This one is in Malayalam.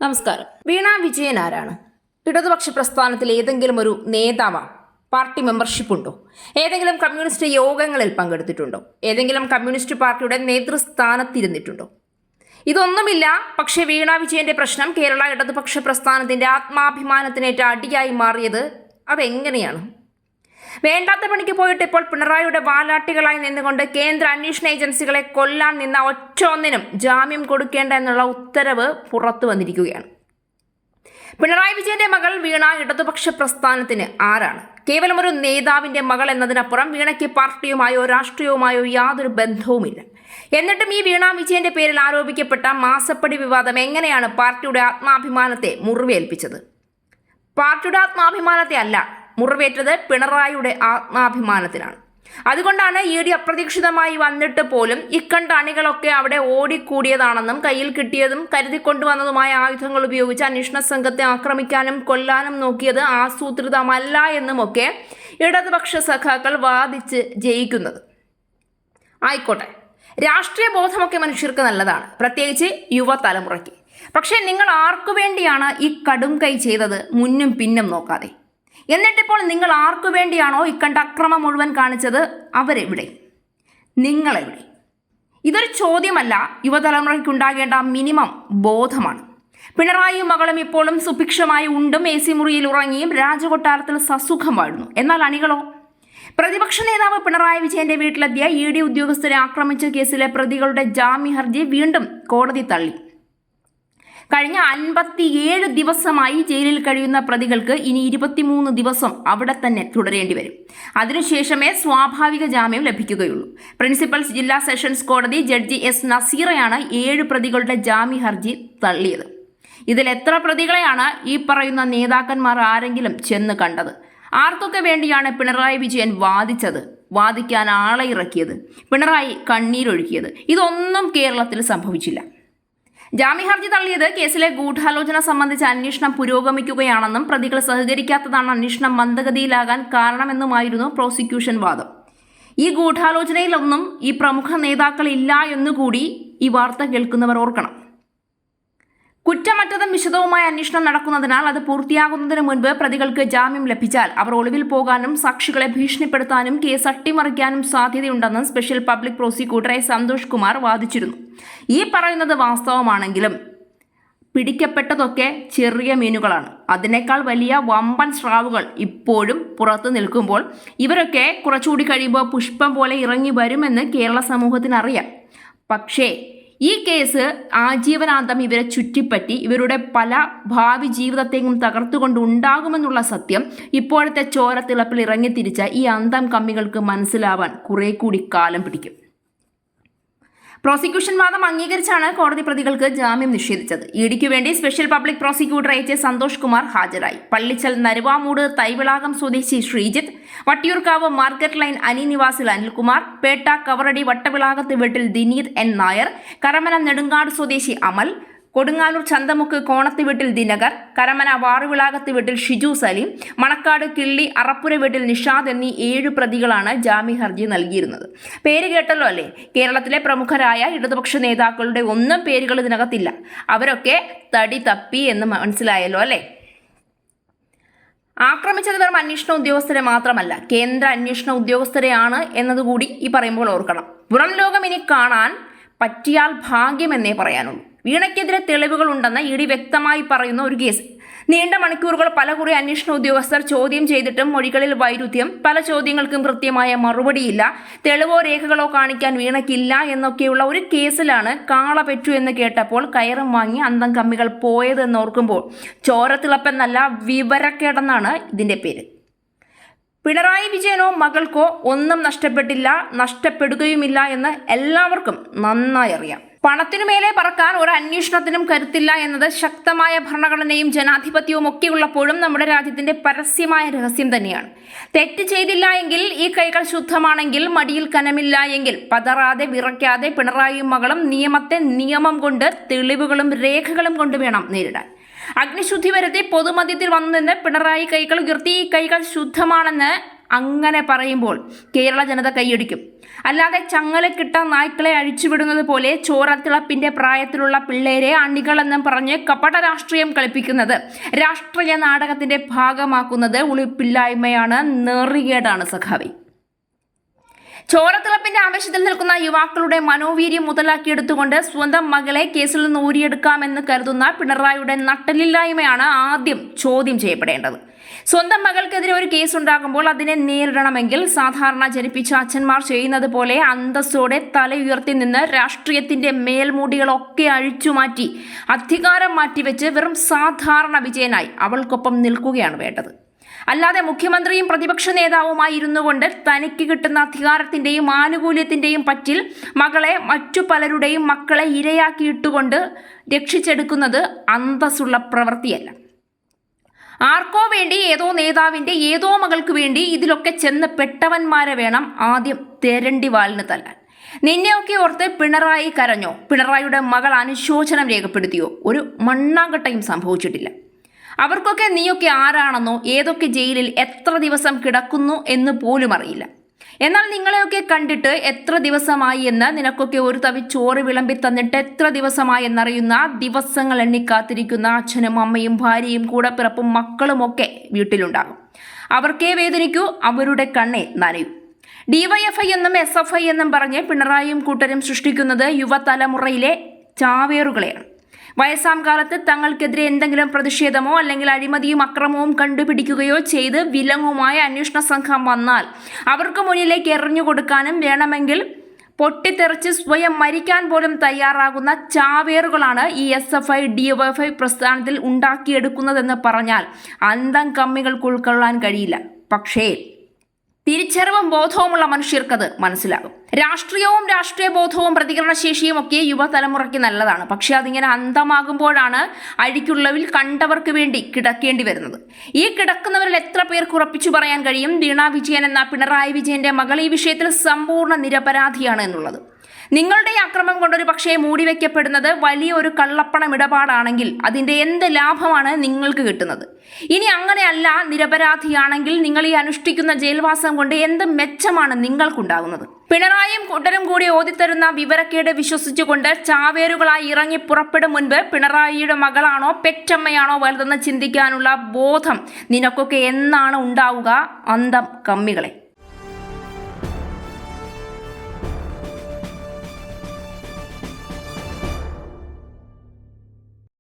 നമസ്കാരം. വീണ വിജയൻ ആരാണ്? ഇടതുപക്ഷ പ്രസ്ഥാനത്തിൽ ഏതെങ്കിലും ഒരു നേതാവാണ്? പാർട്ടി മെമ്പർഷിപ്പ് ഉണ്ടോ? ഏതെങ്കിലും കമ്മ്യൂണിസ്റ്റ് യോഗങ്ങളിൽ പങ്കെടുത്തിട്ടുണ്ടോ? ഏതെങ്കിലും കമ്മ്യൂണിസ്റ്റ് പാർട്ടിയുടെ നേതൃസ്ഥാനത്തിരുന്നിട്ടുണ്ടോ? ഇതൊന്നുമില്ല. പക്ഷേ വീണ വിജയന്റെ പ്രശ്നം കേരള ഇടതുപക്ഷ പ്രസ്ഥാനത്തിന്റെ ആത്മാഭിമാനത്തിനേറ്റ അടിയായി മാറിയത് അതെങ്ങനെയാണ്? വേണ്ടാത്ത പണിക്ക് പോയിട്ട് ഇപ്പോൾ പിണറായിയുടെ വാലാട്ടികളായി നിന്നുകൊണ്ട് കേന്ദ്ര അന്വേഷണ ഏജൻസികളെ കൊല്ലാൻ നിന്ന ഒറ്റൊന്നിനും ജാമ്യം കൊടുക്കേണ്ട എന്നുള്ള ഉത്തരവ് പുറത്തു വന്നിരിക്കുകയാണ്. പിണറായി വിജയന്റെ മകൾ വീണ ഇടതുപക്ഷ പ്രസ്ഥാനത്തിന് ആരാണ്? കേവലം ഒരു നേതാവിന്റെ മകൾ എന്നതിനപ്പുറം വീണയ്ക്ക് പാർട്ടിയുമായോ രാഷ്ട്രീയവുമായോ യാതൊരു ബന്ധവുമില്ല. എന്നിട്ടും ഈ വീണ വിജയന്റെ പേരിൽ ആരോപിക്കപ്പെട്ട മാസപ്പടി വിവാദം എങ്ങനെയാണ് പാർട്ടിയുടെ ആത്മാഭിമാനത്തെ മുറിവേൽപ്പിച്ചത്? പാർട്ടിയുടെ ആത്മാഭിമാനത്തെ അല്ല, മുറിവേറ്റത് പിണറായിയുടെ ആത്മാഭിമാനത്തിനാണ്. അതുകൊണ്ടാണ് ED അപ്രതീക്ഷിതമായി വന്നിട്ട് പോലും ഇക്കണ്ട അണികളൊക്കെ അവിടെ ഓടിക്കൂടിയതാണെന്നും കയ്യിൽ കിട്ടിയതും കരുതിക്കൊണ്ടുവന്നതുമായ ആയുധങ്ങൾ ഉപയോഗിച്ച് അന്വേഷണ സംഘത്തെ ആക്രമിക്കാനും കൊല്ലാനും നോക്കിയത് ആസൂത്രിതമല്ല എന്നുമൊക്കെ ഇടതുപക്ഷ സഖാക്കൾ വാദിച്ച് ജയിക്കുന്നത്. ആയിക്കോട്ടെ, രാഷ്ട്രീയ ബോധമൊക്കെ മനുഷ്യർക്ക് നല്ലതാണ്, പ്രത്യേകിച്ച് യുവതലമുറയ്ക്ക്. പക്ഷേ നിങ്ങൾ ആർക്കു വേണ്ടിയാണ് ഈ കടും കൈ ചെയ്തത്? മുന്നും പിന്നും നോക്കാതെ. എന്നിട്ടിപ്പോൾ നിങ്ങൾ ആർക്കു വേണ്ടിയാണോ ഇക്കണ്ട അക്രമം മുഴുവൻ കാണിച്ചത്, അവരെവിടെ? നിങ്ങളെവിടെ? ഇതൊരു ചോദ്യമല്ല, യുവതലമുറയ്ക്കുണ്ടാകേണ്ട മിനിമം ബോധമാണ്. പിണറായിയും മകളും ഇപ്പോഴും സുഭിക്ഷമായി ഉണ്ടും AC മുറിയിൽ ഉറങ്ങിയും രാജകൊട്ടാരത്തിൽ സസുഖം വാഴുന്നു. എന്നാൽ അണികളോ? പ്രതിപക്ഷ നേതാവ് പിണറായി വിജയന്റെ വീട്ടിലെത്തിയ ED ഉദ്യോഗസ്ഥരെ ആക്രമിച്ച കേസിലെ പ്രതികളുടെ ജാമ്യ ഹർജി വീണ്ടും കോടതി തള്ളി. കഴിഞ്ഞ 57 ദിവസമായി ജയിലിൽ കഴിയുന്ന പ്രതികൾക്ക് ഇനി 23 ദിവസം അവിടെ തന്നെ തുടരേണ്ടി വരും. അതിനുശേഷമേ സ്വാഭാവിക ജാമ്യം ലഭിക്കുകയുള്ളൂ. പ്രിൻസിപ്പൽ ജില്ലാ സെഷൻസ് കോടതി ജഡ്ജി S നസീറയാണ് 7 പ്രതികളുടെ ജാമ്യ ഹർജി തള്ളിയത്. ഇതിൽ എത്ര പ്രതികളെയാണ് ഈ പറയുന്ന നേതാക്കന്മാർ ആരെങ്കിലും ചെന്ന് കണ്ടത്? ആർക്കൊക്കെ വേണ്ടിയാണ് പിണറായി വിജയൻ വാദിച്ചത്, വാദിക്കാൻ ആളെ ഇറക്കിയത്, പിണറായി കണ്ണീരൊഴുക്കിയത്? ഇതൊന്നും കേരളത്തിൽ സംഭവിച്ചില്ല. ജാമ്യ ഹർജി തള്ളിയത് കേസിലെ ഗൂഢാലോചന സംബന്ധിച്ച് അന്വേഷണം പുരോഗമിക്കുകയാണെന്നും പ്രതികൾ സഹകരിക്കാത്തതാണ് അന്വേഷണം മന്ദഗതിയിലാകാൻ കാരണമെന്നുമായിരുന്നു പ്രോസിക്യൂഷൻ വാദം. ഈ ഗൂഢാലോചനയിലൊന്നും ഈ പ്രമുഖ നേതാക്കൾ ഇല്ല എന്നുകൂടി ഈ വാർത്ത കേൾക്കുന്നവർ ഓർക്കണം. കുറ്റമറ്റതും വിശദവുമായ അന്വേഷണം നടക്കുന്നതിനാൽ അത് പൂർത്തിയാകുന്നതിന് മുൻപ് പ്രതികൾക്ക് ജാമ്യം ലഭിച്ചാൽ അവർ ഒളിവിൽ പോകാനും സാക്ഷികളെ ഭീഷണിപ്പെടുത്താനും കേസ് അട്ടിമറിക്കാനും സാധ്യതയുണ്ടെന്ന് special public prosecutor Santhosh Kumar വാദിച്ചിരുന്നു. ഈ പറയുന്നത് വാസ്തവമാണെങ്കിലും പിടിക്കപ്പെട്ടതൊക്കെ ചെറിയ മീനുകളാണ്. അതിനേക്കാൾ വലിയ വമ്പൻ സ്രാവുകൾ ഇപ്പോഴും പുറത്തു നിൽക്കുമ്പോൾ ഇവരൊക്കെ കുറച്ചുകൂടി കഴിയുമ്പോൾ പുഷ്പം പോലെ ഇറങ്ങി വരുമെന്ന് കേരള സമൂഹത്തിന് അറിയാം. പക്ഷേ ഈ കേസ് ആജീവനാന്തം ഇവരെ ചുറ്റിപ്പറ്റി ഇവരുടെ പല ഭാവി ജീവിതത്തെയും തകർത്തുകൊണ്ട് ഉണ്ടാകുമെന്നുള്ള സത്യം ഇപ്പോഴത്തെ ചോരത്തിളപ്പിൽ ഇറങ്ങിത്തിരിച്ച ഈ അന്തം കമ്മികൾക്ക് മനസ്സിലാവാൻ കുറെ കൂടി കാലം പിടിക്കും. പ്രോസിക്യൂഷൻ വാദം അംഗീകരിച്ചാണ് കോടതി പ്രതികൾക്ക് ജാമ്യം നിഷേധിച്ചത്. EDക്ക് വേണ്ടി special public prosecutor Santhosh Kumar ഹാജരായി. പള്ളിച്ചൽ നരുവാമൂട് തൈവിളാകം സ്വദേശി ശ്രീജിത്ത്, വട്ടിയൂർക്കാവ് മാർക്കറ്റ് ലൈൻ അനി നിവാസിൽ അനിൽകുമാർ, പേട്ട കവറടി വട്ടവിളാകത്ത് വീട്ടിൽ ദിനീത് N നായർ, കരമന നെടുങ്കാട് സ്വദേശി അമൽ, കൊടുങ്ങാലൂർ ചന്തമുക്ക് കോണത്ത് വീട്ടിൽ ദിനകർ, കരമന വാറുവിളാകത്ത് വീട്ടിൽ ഷിജു സലീം, മണക്കാട് കിള്ളി അറപ്പുര വീട്ടിൽ നിഷാദ് എന്നീ 7 പ്രതികളാണ് ജാമ്യ ഹർജി നൽകിയിരുന്നത്. പേര് കേട്ടല്ലോ അല്ലേ? കേരളത്തിലെ പ്രമുഖരായ ഇടതുപക്ഷ നേതാക്കളുടെ ഒന്നും പേരുകൾ ഇതിനകത്തില്ല. അവരൊക്കെ തടി തപ്പി എന്ന് മനസ്സിലായല്ലോ അല്ലേ? ആക്രമിച്ചത് വെറും അന്വേഷണ ഉദ്യോഗസ്ഥരെ മാത്രമല്ല, കേന്ദ്ര അന്വേഷണ ഉദ്യോഗസ്ഥരെയാണ് എന്നതുകൂടി ഈ പറയുമ്പോൾ ഓർക്കണം. പുറം ലോകം ഇനി കാണാൻ പറ്റിയാൽ ഭാഗ്യമെന്നേ പറയാനുള്ളൂ. വീണയ്ക്കെതിരെ തെളിവുകൾ ഉണ്ടെന്ന് ED വ്യക്തമായി പറയുന്ന ഒരു കേസ്. നീണ്ട മണിക്കൂറുകൾ പലകുറി അന്വേഷണ ഉദ്യോഗസ്ഥർ ചോദ്യം ചെയ്തിട്ടും മൊഴികളിൽ വൈരുദ്ധ്യം, പല ചോദ്യങ്ങൾക്കും കൃത്യമായ മറുപടിയില്ല, തെളിവോ രേഖകളോ കാണിക്കാൻ വീണയ്ക്കില്ല എന്നൊക്കെയുള്ള ഒരു കേസിലാണ് കാള പെറ്റു എന്ന് കേട്ടപ്പോൾ കയറും വാങ്ങി അന്തം കമ്മികൾ പോയതെന്നോർക്കുമ്പോൾ ചോരത്തിളപ്പെന്നല്ല വിവരക്കേടെന്നാണ് ഇതിൻ്റെ പേര്. പിണറായി വിജയനോ മകൾക്കോ ഒന്നും നഷ്ടപ്പെട്ടില്ല, നഷ്ടപ്പെടുകയുമില്ല എന്ന് എല്ലാവർക്കും നന്നായി അറിയാം. പണത്തിനുമേലെ പറക്കാൻ ഒരു അന്വേഷണത്തിനും കരുത്തില്ല എന്നത് ശക്തമായ ഭരണഘടനയും ജനാധിപത്യവും ഒക്കെ ഉള്ളപ്പോഴും നമ്മുടെ രാജ്യത്തിന്റെ പരസ്യമായ രഹസ്യം തന്നെയാണ്. തെറ്റ് ചെയ്തില്ല എങ്കിൽ, ഈ കൈകൾ ശുദ്ധമാണെങ്കിൽ, മടിയിൽ കനമില്ല എങ്കിൽ പതറാതെ വിറയ്ക്കാതെ പിണറായിയും മകളും നിയമത്തെ നിയമം കൊണ്ട്, തെളിവുകളും രേഖകളും കൊണ്ട് വേണം നേരിടാൻ. അഗ്നിശുദ്ധി വരുത്തി പൊതുമധ്യത്തിൽ വന്നു നിന്ന് പിണറായി കൈകൾ ഉയർത്തി ഈ കൈകൾ ശുദ്ധമാണെന്ന് അങ്ങനെ പറയുമ്പോൾ കേരള ജനത കൈയടിക്കും. അല്ലാതെ ചങ്ങലക്കിട്ട നായ്ക്കളെ അഴിച്ചുവിടുന്നത് പോലെ ചോരത്തിളപ്പിന്റെ പ്രായത്തിലുള്ള പിള്ളേരെ അണികളെന്നും പറഞ്ഞ് കപട രാഷ്ട്രീയം കളിപ്പിക്കുന്നത്, രാഷ്ട്രീയ നാടകത്തിന്റെ ഭാഗമാക്കുന്നത് ഉളുപ്പില്ലായ്മയാണ്, നെറികേടാണ് സഖാവി. ചോരത്തിളപ്പിന്റെ ആവേശത്തിൽ നിൽക്കുന്ന യുവാക്കളുടെ മനോവീര്യം മുതലാക്കിയെടുത്തുകൊണ്ട് സ്വന്തം മകളെ കേസിൽ നിന്ന് ഊരിയെടുക്കാമെന്ന് കരുതുന്ന പിണറായിയുടെ നട്ടലില്ലായ്മയാണ് ആദ്യം ചോദ്യം ചെയ്യപ്പെടേണ്ടത്. സ്വന്തം മകൾക്കെതിരെ ഒരു കേസ് ഉണ്ടാകുമ്പോൾ അതിനെ നേരിടണമെങ്കിൽ സാധാരണ ജനിപ്പിച്ച അച്ഛന്മാർ ചെയ്യുന്നത് പോലെ അന്തസ്സോടെ തല ഉയർത്തി നിന്ന് രാഷ്ട്രീയത്തിന്റെ മേൽമൂടികളൊക്കെ അഴിച്ചുമാറ്റി അധികാരം മാറ്റിവെച്ച് വെറും സാധാരണ വിജയനായി അവൾക്കൊപ്പം നിൽക്കുകയാണ് വേണ്ടത്. അല്ലാതെ മുഖ്യമന്ത്രിയും പ്രതിപക്ഷ നേതാവുമായി ഇരുന്നു കൊണ്ട് തനിക്ക് കിട്ടുന്ന അധികാരത്തിന്റെയും ആനുകൂല്യത്തിന്റെയും പറ്റിൽ മകളെ മറ്റു പലരുടെയും മക്കളെ ഇരയാക്കിയിട്ടുകൊണ്ട് രക്ഷിച്ചെടുക്കുന്നത് അന്തസ്സുള്ള പ്രവൃത്തിയല്ല. ആർക്കോ വേണ്ടി ഏതോ നേതാവിന്റെ ഏതോ മകൾക്ക് വേണ്ടി ഇതിലൊക്കെ ചെന്ന് പെട്ടവന്മാരെ വേണം ആദ്യം തെരണ്ടി വാലിന് തല്ലാൻ. നിന്നെയൊക്കെ ഓർത്ത് പിണറായി കരഞ്ഞോ? പിണറായിയുടെ മകൾ അനുശോചനം രേഖപ്പെടുത്തിയോ? ഒരു മണ്ണാങ്കട്ടയും സംഭവിച്ചിട്ടില്ല. അവർക്കൊക്കെ നീയൊക്കെ ആരാണെന്നോ ഏതൊക്കെ ജയിലിൽ എത്ര ദിവസം കിടക്കുന്നു എന്ന് പോലും അറിയില്ല. എന്നാൽ നിങ്ങളെയൊക്കെ കണ്ടിട്ട് എത്ര ദിവസമായി എന്ന്, നിനക്കൊക്കെ ഒരു തവി ചോറ് വിളമ്പി തന്നിട്ട് എത്ര ദിവസമായി എന്നറിയുന്ന, ദിവസങ്ങൾ എണ്ണിക്കാത്തിരിക്കുന്ന അച്ഛനും അമ്മയും ഭാര്യയും കൂടപ്പിറപ്പും മക്കളുമൊക്കെ വീട്ടിലുണ്ടാകും. അവർക്കേ വേദനിക്കൂ, അവരുടെ കണ്ണേ നനയൂ. DYFI എന്നും SFI എന്നും പറഞ്ഞ് പിണറായിയും കൂട്ടരും സൃഷ്ടിക്കുന്നത് യുവതലമുറയിലെ ചാവേറുകളെയാണ്. വയസ്സാം കാലത്ത് തങ്ങൾക്കെതിരെ എന്തെങ്കിലും പ്രതിഷേധമോ അല്ലെങ്കിൽ അഴിമതിയും അക്രമവും കണ്ടുപിടിക്കുകയോ ചെയ്ത് വിലങ്ങുമായ അന്വേഷണ സംഘം വന്നാൽ അവർക്ക് മുന്നിലേക്ക് എറിഞ്ഞു കൊടുക്കാനും വേണമെങ്കിൽ പൊട്ടിത്തെറിച്ച് സ്വയം മരിക്കാൻ പോലും തയ്യാറാകുന്ന ചാവേറുകളാണ് ഈ SFI DYFI പ്രസ്ഥാനത്തിൽ ഉണ്ടാക്കിയെടുക്കുന്നതെന്ന് പറഞ്ഞാൽ അന്തം കമ്മികൾക്ക് ഉൾക്കൊള്ളാൻ കഴിയില്ല. പക്ഷേ തിരിച്ചറിവും ബോധവുമുള്ള മനുഷ്യർക്കത് മനസ്സിലാകും. രാഷ്ട്രീയവും രാഷ്ട്രീയ ബോധവും പ്രതികരണശേഷിയും ഒക്കെ യുവതലമുറയ്ക്ക് നല്ലതാണ്. പക്ഷെ അതിങ്ങനെ അന്തമാകുമ്പോഴാണ് അഴിക്കുള്ളവിൽ കണ്ടവർക്ക് വേണ്ടി കിടക്കേണ്ടി വരുന്നത്. ഈ കിടക്കുന്നവരിൽ എത്ര പേർക്ക് ഉറപ്പിച്ചു പറയാൻ കഴിയും വീണ വിജയൻ എന്ന പിണറായി വിജയന്റെ മകൾ ഈ വിഷയത്തിൽ സമ്പൂർണ്ണ നിരപരാധിയാണ് എന്നുള്ളത്? നിങ്ങളുടെ അക്രമം കൊണ്ടൊരു പക്ഷേ മൂടിവെക്കപ്പെടുന്നത് വലിയ ഒരു കള്ളപ്പണം ഇടപാടാണെങ്കിൽ അതിൻ്റെ എന്ത് ലാഭമാണ് നിങ്ങൾക്ക് കിട്ടുന്നത്? ഇനി അങ്ങനെയല്ല, നിരപരാധിയാണെങ്കിൽ നിങ്ങൾ ഈ അനുഷ്ഠിക്കുന്ന ജയിൽവാസം കൊണ്ട് എന്ത് മെച്ചമാണ് നിങ്ങൾക്കുണ്ടാകുന്നത്? പിണറായിയും കൂട്ടരും കൂടി ഓതിത്തരുന്ന വിവരക്കേട് വിശ്വസിച്ചുകൊണ്ട് ചാവേറുകളായി ഇറങ്ങി പുറപ്പെടും മുൻപ് പിണറായിയുടെ മകളാണോ പെറ്റമ്മയാണോ വലുതെന്ന് ചിന്തിക്കാനുള്ള ബോധം നിനക്കൊക്കെ എന്നാണ് ഉണ്ടാവുക, അന്തം കമ്മികളെ?